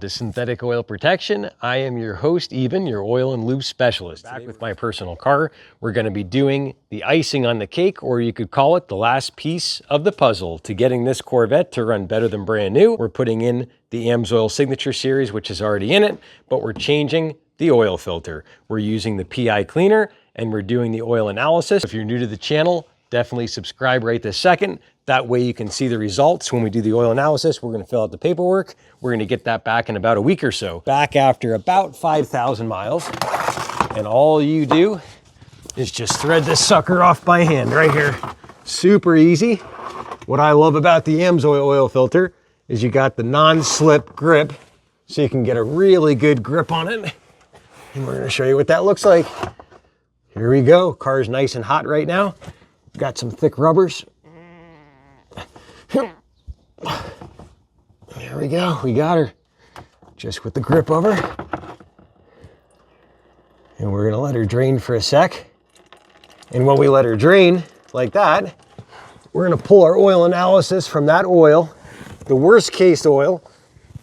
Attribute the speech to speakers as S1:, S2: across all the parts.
S1: to Synthetic Oil Protection. I am your host, Eben, your oil and lube specialist. Back with my personal car, we're going to be doing the icing on the cake, or you could call it the last piece of the puzzle to getting this Corvette to run better than brand new. We're putting in the AMSOIL Signature Series, which is already in it, but we're changing the oil filter. We're using the PI cleaner and we're doing the oil analysis. If you're new to the channel, definitely subscribe right this second. That way you can see the results when we do the oil analysis. We're going to fill out the paperwork. We're going to get that back in about a week or so. Back after about 5,000 miles. And all you do is just thread this sucker off by hand right here. Super easy. What I love about the AMSOIL oil filter is you got the non-slip grip, so you can get a really good grip on it. And we're going to show you what that looks like. Here we go. Car's nice and hot right now. Got some thick rubbers. There we go, we got her. Just with the grip over. And we're gonna let her drain for a sec. And when we let her drain like that, we're gonna pull our oil analysis from that oil, the worst case oil,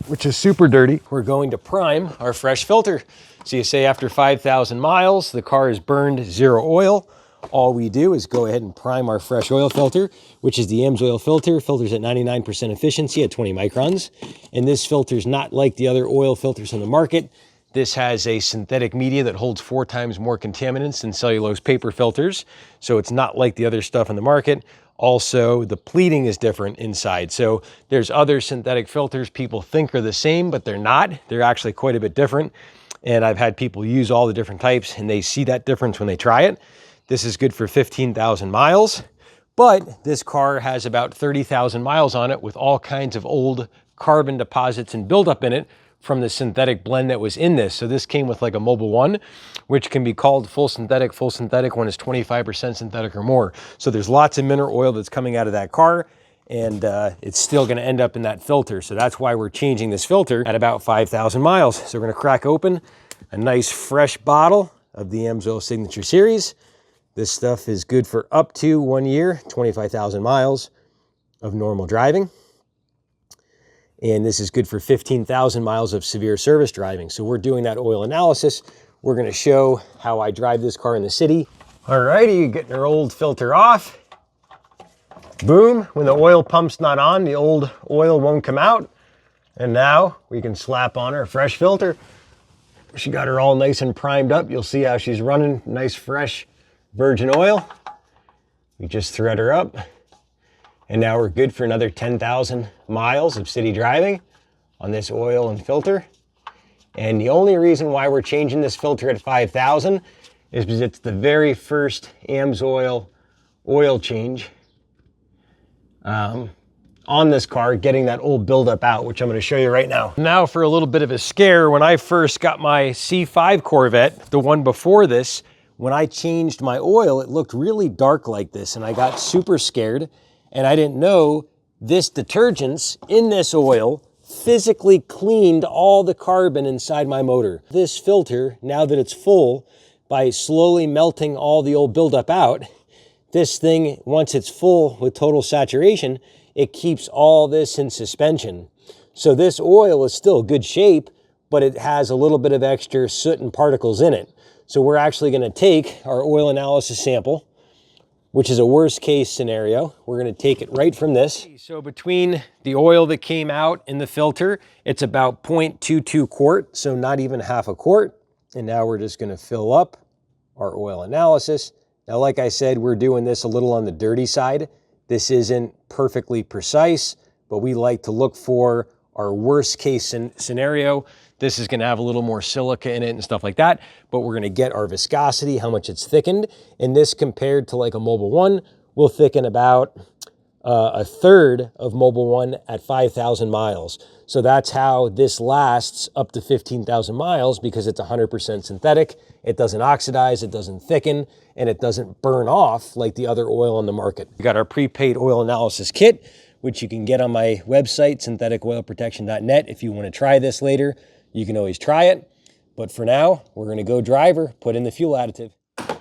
S1: which is super dirty. We're going to prime our fresh filter. So you say after 5,000 miles, the car is burned 0 oil. All we do is go ahead and prime our fresh oil filter, which is the AMSOIL filter. Filters at 99% efficiency at 20 microns. And this filter is not like the other oil filters on the market. This has a synthetic media that holds 4 times more contaminants than cellulose paper filters. So it's not like the other stuff on the market. Also, the pleating is different inside. So there's other synthetic filters people think are the same, but they're not. They're actually quite a bit different. And I've had people use all the different types and they see that difference when they try it. This is good for 15,000 miles, but this car has about 30,000 miles on it with all kinds of old carbon deposits and buildup in it from the synthetic blend that was in this. So this came with like a Mobil 1, which can be called full synthetic when it's 25% synthetic or more. So there's lots of mineral oil that's coming out of that car, and it's still gonna end up in that filter. So that's why we're changing this filter at about 5,000 miles. So we're gonna crack open a nice fresh bottle of the AMSOIL Signature Series. This stuff is good for up to 1 year, 25,000 miles of normal driving. And this is good for 15,000 miles of severe service driving. So we're doing that oil analysis. We're gonna show how I drive this car in the city. Alrighty, getting our old filter off. Boom, when the oil pump's not on, the old oil won't come out. And now we can slap on our fresh filter. She got her all nice and primed up. You'll see how she's running, nice fresh virgin oil. We just thread her up, and now we're good for another 10,000 miles of city driving on this oil and filter. And the only reason why we're changing this filter at 5,000 is because it's the very first AMSOIL oil change on this car, getting that old buildup out, which I'm going to show you right now. Now for a little bit of a scare, when I first got my C5 Corvette, the one before this, when I changed my oil, it looked really dark like this, and I got super scared, and I didn't know this detergents in this oil physically cleaned all the carbon inside my motor. This filter, now that it's full, by slowly melting all the old buildup out, this thing, once it's full with total saturation, it keeps all this in suspension. So this oil is still good shape, but it has a little bit of extra soot and particles in it. So we're actually going to take our oil analysis sample, which is a worst case scenario. We're going to take it right from this. So between the oil that came out in the filter, it's about 0.22 quart, so not even half a quart. And now we're just going to fill up our oil analysis. Now, like I said, we're doing this a little on the dirty side. This isn't perfectly precise, but we like to look for our worst case scenario. This is gonna have a little more silica in it and stuff like that, but we're gonna get our viscosity, how much it's thickened. And this compared to like a Mobil 1 will thicken about a third of Mobil 1 at 5,000 miles. So that's how this lasts up to 15,000 miles, because it's 100% synthetic. It doesn't oxidize, it doesn't thicken, and it doesn't burn off like the other oil on the market. We got our prepaid oil analysis kit, which you can get on my website, syntheticoilprotection.net. If you want to try this later, you can always try it. But for now, we're going to go drive her, put in the fuel additive.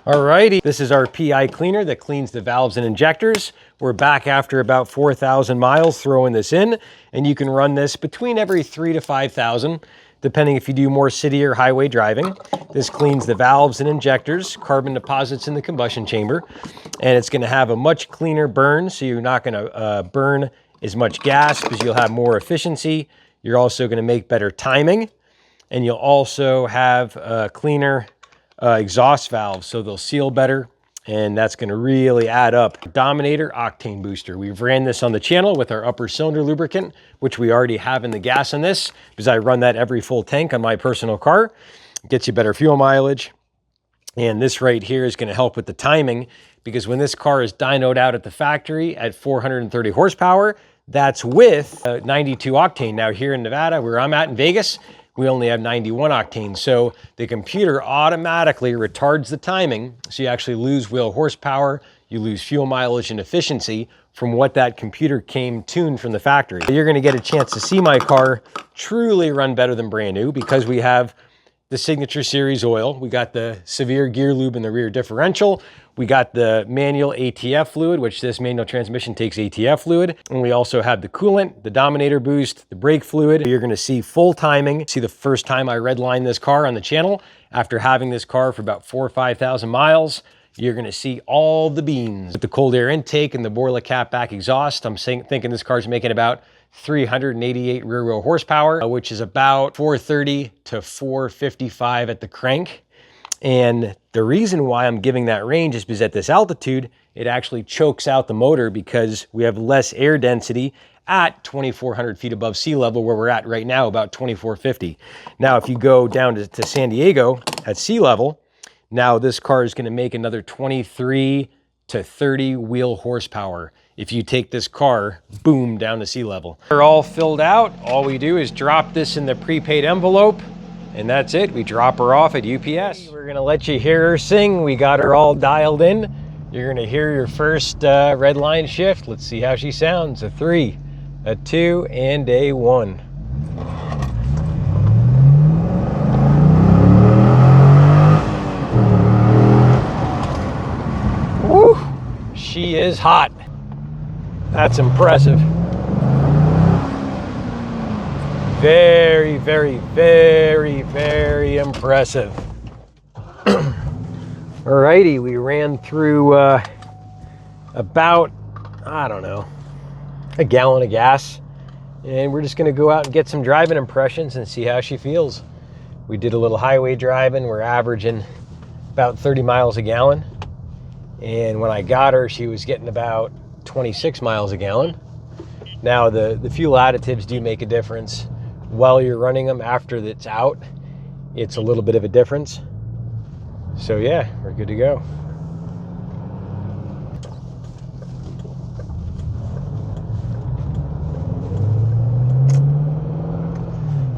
S1: Alrighty, this is our PI cleaner that cleans the valves and injectors. We're back after about 4,000 miles throwing this in, and you can run this between every 3,000 to 5,000, depending if you do more city or highway driving. This cleans the valves and injectors, carbon deposits in the combustion chamber, and it's gonna have a much cleaner burn, so you're not gonna burn as much gas because you'll have more efficiency. You're also gonna make better timing, and you'll also have cleaner exhaust valves, so they'll seal better, and that's going to really add up. Dominator octane booster. We've ran this on the channel with our upper cylinder lubricant, which we already have in the gas on this, because I run that every full tank on my personal car. It gets you better fuel mileage. And this right here is going to help with the timing, because when this car is dynoed out at the factory at 430 horsepower, that's with 92 octane. Now here in Nevada, where I'm at in Vegas, we only have 91 octane. So the computer automatically retards the timing. So you actually lose wheel horsepower, you lose fuel mileage and efficiency from what that computer came tuned from the factory. You're gonna get a chance to see my car truly run better than brand new, because we have the Signature Series oil. We got the Severe Gear Lube in the rear differential. We got the manual ATF fluid, which this manual transmission takes ATF fluid. And we also have the coolant, the Dominator boost, the brake fluid. You're gonna see full timing. See the first time I redlined this car on the channel, after having this car for about 4,000 or 5,000 miles, you're gonna see all the beans. With the cold air intake and the boiler cap back exhaust, I'm thinking this car's making about 388 rear wheel horsepower, which is about 430 to 455 at the crank. And the reason why I'm giving that range is because at this altitude, it actually chokes out the motor, because we have less air density at 2,400 feet above sea level, where we're at right now, about 2,450. Now, if you go down to San Diego at sea level, now this car is gonna make another 23 to 30 wheel horsepower. If you take this car, boom, down to sea level. They're all filled out. All we do is drop this in the prepaid envelope, and that's it. We drop her off at UPS. We're gonna let you hear her sing. We got her all dialed in. You're gonna hear your first red line shift. Let's see how she sounds. A 3, a 2, and a 1. Woo! She is hot. That's impressive. Very, very, very, very impressive. Alrighty, we ran through about, I don't know, a gallon of gas. And we're just gonna go out and get some driving impressions and see how she feels. We did a little highway driving. We're averaging about 30 miles a gallon. And when I got her, she was getting about 26 miles a gallon. Now the fuel additives do make a difference. While you're running them, after it's out, it's a little bit of a difference. So yeah, we're good to go.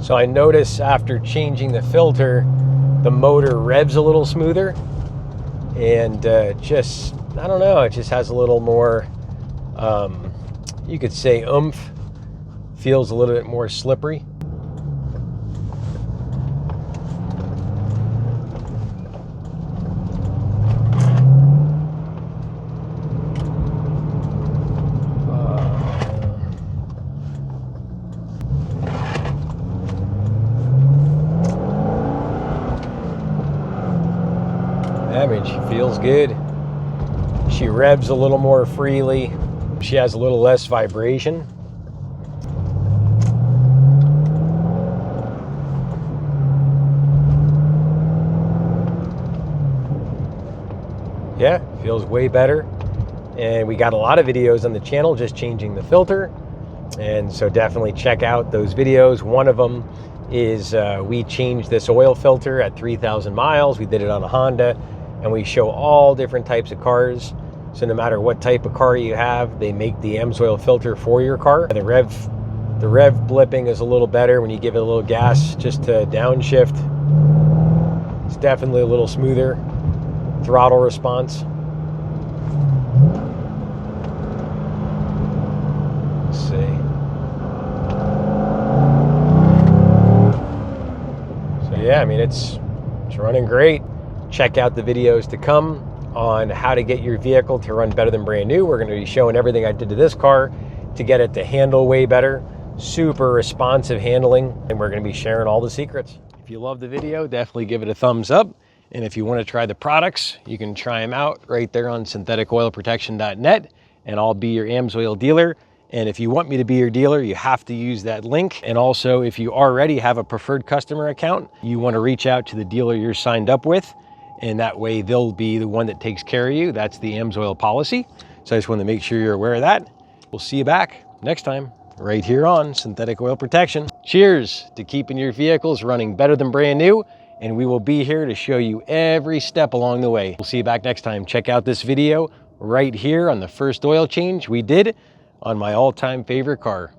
S1: So I notice after changing the filter, the motor revs a little smoother, and just, I don't know, it just has a little more, you could say oomph, feels a little bit more slippery. I mean, she feels good. She revs a little more freely. She has a little less vibration. Yeah, feels way better. And we got a lot of videos on the channel just changing the filter. And so definitely check out those videos. One of them is we changed this oil filter at 3,000 miles. We did it on a Honda. And we show all different types of cars. So no matter what type of car you have, they make the AMSOIL filter for your car. The rev blipping is a little better when you give it a little gas just to downshift. It's definitely a little smoother. Throttle response. Let's see. So yeah, I mean, it's running great. Check out the videos to come on how to get your vehicle to run better than brand new. We're going to be showing everything I did to this car to get it to handle way better, super responsive handling, and we're going to be sharing all the secrets. If you love the video, definitely give it a thumbs up. And if you want to try the products, you can try them out right there on syntheticoilprotection.net, and I'll be your AMSOIL dealer. And if you want me to be your dealer, you have to use that link. And also, if you already have a preferred customer account, you want to reach out to the dealer you're signed up with, and that way they'll be the one that takes care of you. That's the AMSOIL policy. So I just want to make sure you're aware of that. We'll see you back next time right here on Synthetic Oil Protection. Cheers to keeping your vehicles running better than brand new, and we will be here to show you every step along the way. We'll see you back next time. Check out this video right here on the first oil change we did on my all-time favorite car.